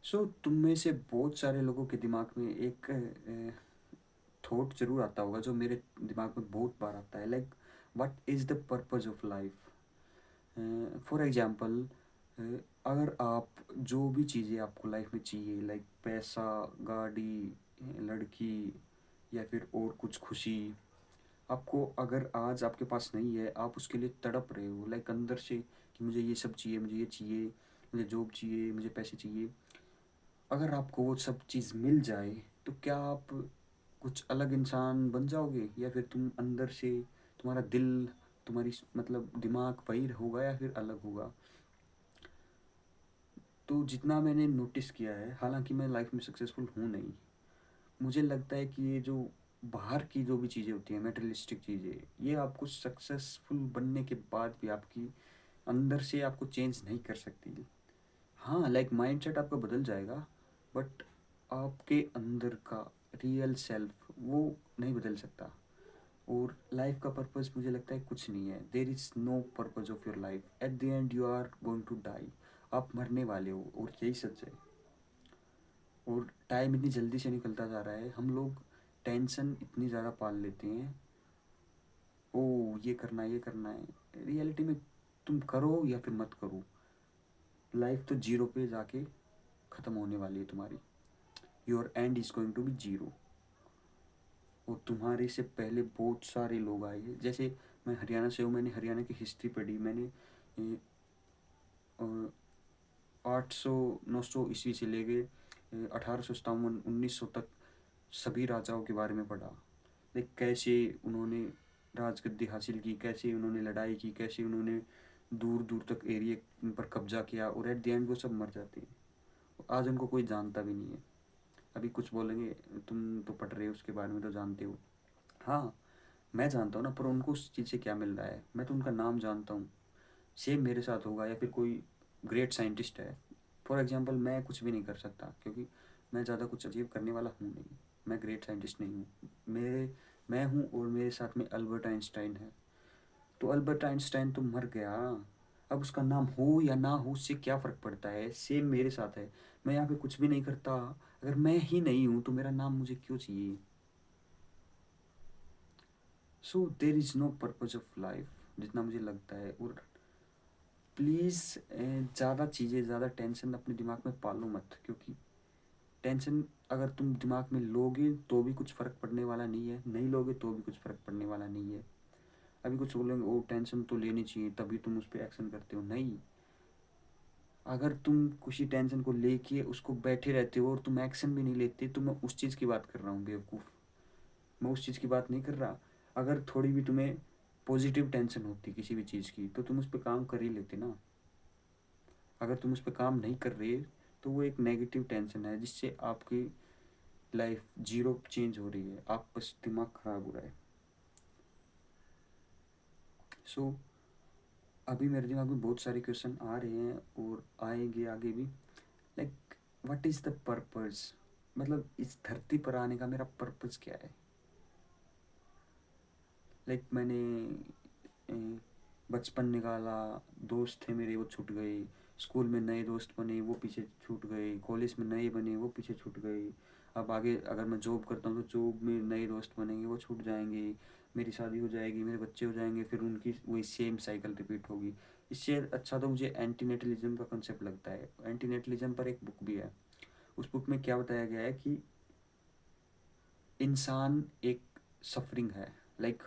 तुम में से बहुत सारे लोगों के दिमाग में एक थॉट जरूर आता होगा जो मेरे दिमाग में बहुत बार आता है, like what is the purpose of life. For example, अगर आप जो भी चीज़ें आपको लाइफ में चाहिए, लाइक पैसा, गाड़ी, लड़की, या फिर और कुछ खुशी, आपको अगर आज आपके पास नहीं है, आप उसके लिए तड़प रहे हो लाइक अंदर से कि मुझे ये सब चाहिए, मुझे ये चाहिए, मुझे जॉब चाहिए, मुझे पैसे चाहिए। अगर आपको वो सब चीज़ मिल जाए तो क्या आप कुछ अलग इंसान बन जाओगे, या फिर तुम अंदर से तुम्हारा दिल, तुम्हारी मतलब दिमाग वही होगा या फिर अलग होगा। तो जितना मैंने नोटिस किया है, हालांकि मैं लाइफ में सक्सेसफुल हूँ नहीं, मुझे लगता है कि ये जो बाहर की जो भी चीज़ें होती हैं, मेटेरियलिस्टिक चीज़ें, ये आपको सक्सेसफुल बनने के बाद भी आपकी अंदर से आपको चेंज नहीं कर सकती। हाँ, लाइक माइंडसेट आपका बदल जाएगा, बट आपके अंदर का रियल सेल्फ वो नहीं बदल सकता। और लाइफ का पर्पस मुझे लगता है कुछ नहीं है। There is no purpose of your life, at the end you are going to die. आप मरने वाले हो और यही सच है। और टाइम इतनी जल्दी से निकलता जा रहा है, हम लोग टेंशन इतनी ज़्यादा पाल लेते हैं। ओ, ये करना है, ये करना है। रियलिटी में तुम करो या फिर मत करो, लाइफ तो जीरो पे जाके ख़त्म होने वाली है तुम्हारी। Your end is going to be zero. और तुम्हारे से पहले बहुत सारे लोग आए हैं। जैसे मैं हरियाणा से हूँ, मैंने हरियाणा की हिस्ट्री पढ़ी। मैंने 800 900 ईस्वी से लेके 1857 1900 तक सभी राजाओं के बारे में पढ़ा। लाइक कैसे उन्होंने राजगद्दी हासिल की, कैसे उन्होंने लड़ाई की, कैसे उन्होंने दूर दूर तक एरिया पर कब्जा किया, और एट द एंड वो सब मर जाते हैं। आज उनको कोई जानता भी नहीं है। अभी कुछ बोलेंगे, तुम तो पढ़ रहे हो उसके बारे में तो जानते हो। हाँ, मैं जानता हूँ ना, पर उनको उस चीज़ से क्या मिल रहा है, मैं तो उनका नाम जानता हूँ। सेम मेरे साथ होगा, या फिर कोई ग्रेट साइंटिस्ट है। फॉर एग्जांपल, मैं कुछ भी नहीं कर सकता क्योंकि मैं ज़्यादा कुछ अचीव करने वाला हूँ नहीं। मैं ग्रेट साइंटिस्ट नहीं हूँ। मैं हूँ और मेरे साथ में अल्बर्ट आइंस्टाइन है। तो अल्बर्ट आइंस्टाइन तो मर गया, अब उसका नाम हो या ना हो उससे क्या फ़र्क पड़ता है। सेम मेरे साथ है। मैं यहाँ पे कुछ भी नहीं करता, अगर मैं ही नहीं हूँ तो मेरा नाम मुझे क्यों चाहिए। So there is no purpose of life, जितना मुझे लगता है। और प्लीज़ ज़्यादा चीज़ें, ज़्यादा टेंशन अपने दिमाग में पालो मत, क्योंकि टेंशन अगर तुम दिमाग में लोगे तो भी कुछ फ़र्क पड़ने वाला नहीं है, नहीं लोगे तो भी कुछ फ़र्क पड़ने वाला नहीं है। अभी कुछ बोलेंगे, ओ टेंशन तो लेनी चाहिए तभी तुम उस पर एक्शन करते हो, नहीं। अगर तुम किसी टेंशन को लेके उसको बैठे रहते हो और तुम एक्शन भी नहीं लेते, तो मैं उस चीज़ की बात कर रहा हूँ बेवकूफ़। मैं उस चीज़ की बात नहीं कर रहा। अगर थोड़ी भी तुम्हें पॉजिटिव टेंशन होती किसी भी चीज़ की, तो तुम उस पर काम कर ही लेते ना। अगर तुम उस पर काम नहीं कर रहे, तो वो एक नेगेटिव टेंशन है जिससे आपकी लाइफ जीरो चेंज हो रही है, आप बस दिमाग ख़राब हो रहा है। सो अभी मेरे दिमाग में बहुत सारे क्वेश्चन आ रहे हैं और आएंगे आगे भी। Like what is the purpose, मतलब इस धरती पर आने का मेरा पर्पज़ क्या है। लाइक मैंने अ, बचपन निकाला, दोस्त थे मेरे वो छूट गए, स्कूल में नए दोस्त बने वो पीछे छूट गए, कॉलेज में नए बने वो पीछे छूट गए। अब आगे अगर मैं जॉब करता हूँ तो जॉब में नए दोस्त बनेंगे वो छूट जाएंगे। मेरी शादी हो जाएगी, मेरे बच्चे हो जाएंगे, फिर उनकी वही सेम साइकिल रिपीट होगी। इससे अच्छा तो मुझे एंटीनेटलिज्म का कंसेप्ट लगता है। एंटीनेटलिज्म पर एक बुक भी है। उस बुक में क्या बताया गया है कि इंसान एक सफरिंग है। लाइक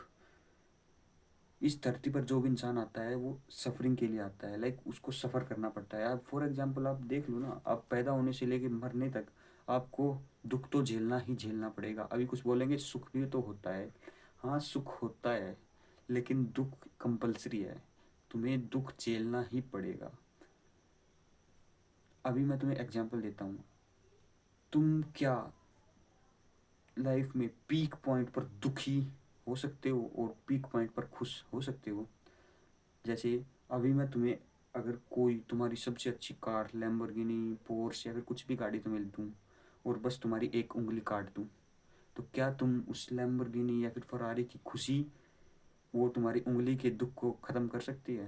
इस धरती पर जो भी इंसान आता है वो सफरिंग के लिए आता है, लाइक उसको सफ़र करना पड़ता है। आप फॉर एग्जांपल आप देख लो ना, आप पैदा होने से लेके मरने तक आपको दुख तो झेलना ही झेलना पड़ेगा। अभी कुछ बोलेंगे सुख भी तो होता है, हाँ सुख होता है, लेकिन दुख कंपलसरी है। तुम्हें दुख झेलना ही पड़ेगा। अभी मैं तुम्हें एग्जांपल देता हूँ। तुम क्या लाइफ में पीक पॉइंट पर दुखी हो सकते हो और पीक पॉइंट पर खुश हो सकते हो। जैसे अभी मैं तुम्हें, अगर कोई तुम्हारी सबसे अच्छी कार लैम्बोर्गिनी, पोर्स या फिर कुछ भी गाड़ी तुम्हें दूँ और बस तुम्हारी एक उंगली काट दूँ, तो क्या तुम उस लैम्बोर्गिनी या फिर फरारी की खुशी वो तुम्हारी उंगली के दुख को ख़त्म कर सकती है?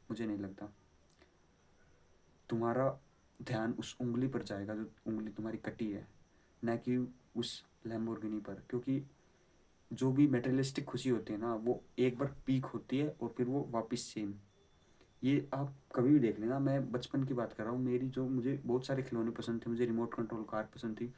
मुझे नहीं लगता। तुम्हारा ध्यान उस उंगली पर जाएगा जो उंगली तुम्हारी कटी है, ना कि उस लैम्बोर्गिनी पर। क्योंकि जो भी मेटेरियलिस्टिक खुशी होती है ना, वो एक बार पीक होती है और फिर वो वापस सेम। ये आप कभी भी देख लेना, मैं बचपन की बात कर रहा हूँ मेरी, जो मुझे बहुत सारे खिलौने पसंद थे, मुझे रिमोट कंट्रोल कार पसंद थी।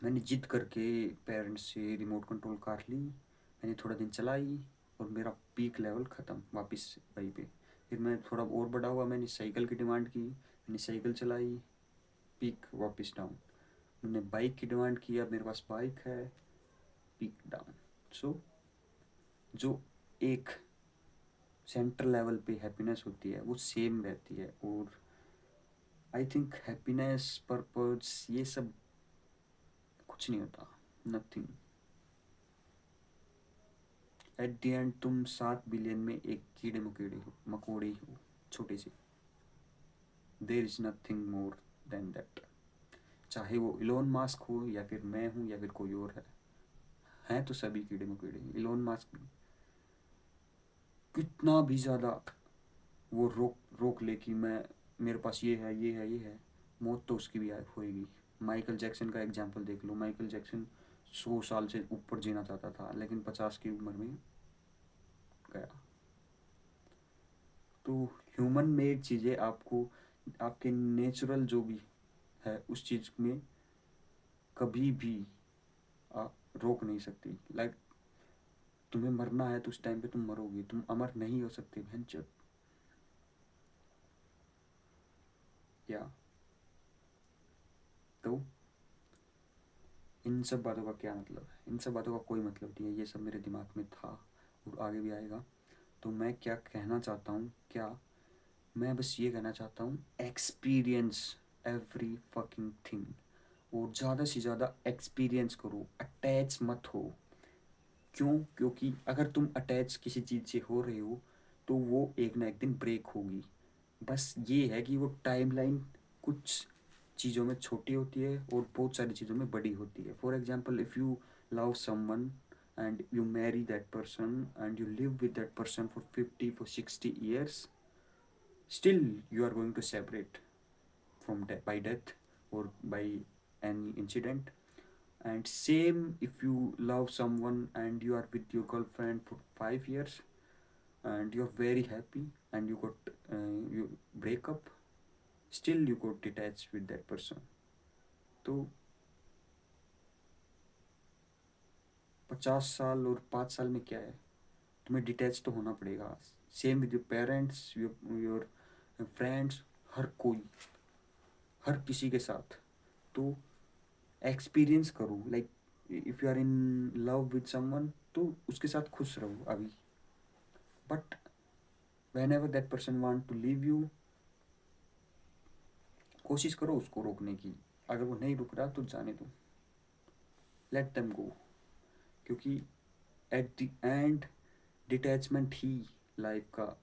मैंने जिद करके पेरेंट्स से रिमोट कंट्रोल कार ली, मैंने थोड़ा दिन चलाई और मेरा पीक लेवल ख़त्म, वापस वहीं पे। फिर मैं थोड़ा और बड़ा हुआ, मैंने साइकिल की डिमांड की, मैंने साइकिल चलाई, पीक वापस डाउन। मैंने बाइक की डिमांड किया, मेरे पास बाइक है, पीक डाउन। सो जो एक सेंटर लेवल पे हैप्पीनेस होती है वो सेम रहती है। और आई थिंक हैप्पीनेस, पर्पस, ये सब कुछ नहीं होता, नथिंग। एट द एंड तुम 7 बिलियन में एक कीड़े मकोड़े हो, मकोड़े हो, छोटे से। There is nothing more than that. चाहे वो इलोन मास्क हो या फिर मैं हूँ या फिर कोई और है, हैं तो सभी कीड़े मकोड़े ही। इलोन मास्क कितना भी ज़्यादा वो रोक रोक ले कि मैं, मेरे पास ये है, ये है, ये है, मौत तो उसकी भी होएगी। माइकल जैक्सन का एग्जाम्पल देख लो। माइकल जैक्सन 100 साल से ऊपर जीना चाहता था, लेकिन 50 की उम्र में गया। तो ह्यूमन मेड चीज़ें आपको आपके नेचुरल जो भी है उस चीज़ में कभी भी आ, रोक नहीं सकती। लाइक तुम्हें मरना है तो उस टाइम पे तुम मरोगे, तुम अमर नहीं हो सकते भैंचोद। या तो इन सब बातों का क्या मतलब है? इन सब बातों का कोई मतलब नहीं है, ये सब मेरे दिमाग में था और आगे भी आएगा। तो मैं क्या कहना चाहता हूँ, क्या मैं बस ये कहना चाहता हूँ, एक्सपीरियंस एवरी फकिंग थिंग। और ज़्यादा से ज़्यादा एक्सपीरियंस करो, अटैच मत हो। क्यों? क्योंकि अगर तुम अटैच किसी चीज़ से हो रहे हो तो वो एक ना एक दिन ब्रेक होगी। बस ये है कि वो टाइमलाइन कुछ चीज़ों में छोटी होती है और बहुत सारी चीज़ों में बड़ी होती है। For example, if you love someone and you Mary that person and you live with that person for 50 for 60 years, still you are going to separate from by death or by any incident. And same if you love someone and you are with your girlfriend for 5 years and you're very happy and you got you break up, still you got detached with that person. तो 50 साल और 5 साल में क्या है, तुम्हें detach तो होना पड़ेगा। Same with your parents, your friends, हर कोई, हर किसी के साथ। तो एक्सपीरियंस करो। Like if you are in love with someone तो उसके साथ खुश रहो अभी, but whenever that person want to leave you, कोशिश करो उसको रोकने की। अगर वो नहीं रुक रहा तो जाने दो, लेट देम गो। क्योंकि एट द एंड डिटैचमेंट ही लाइफ का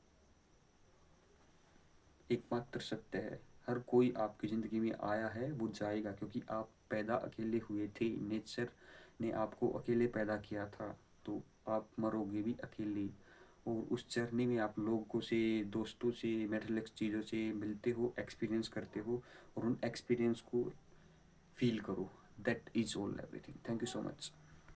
एकमात्र सत्य है। हर कोई आपकी ज़िंदगी में आया है, वो जाएगा, क्योंकि आप पैदा अकेले हुए थे, नेचर ने आपको अकेले पैदा किया था। तो आप मरोगे भी अकेले। और उस जर्नी में आप लोगों से, दोस्तों से, मेटलिक्स चीज़ों से मिलते हो, एक्सपीरियंस करते हो और उन एक्सपीरियंस को फील करो। That is all everything. Thank you so much.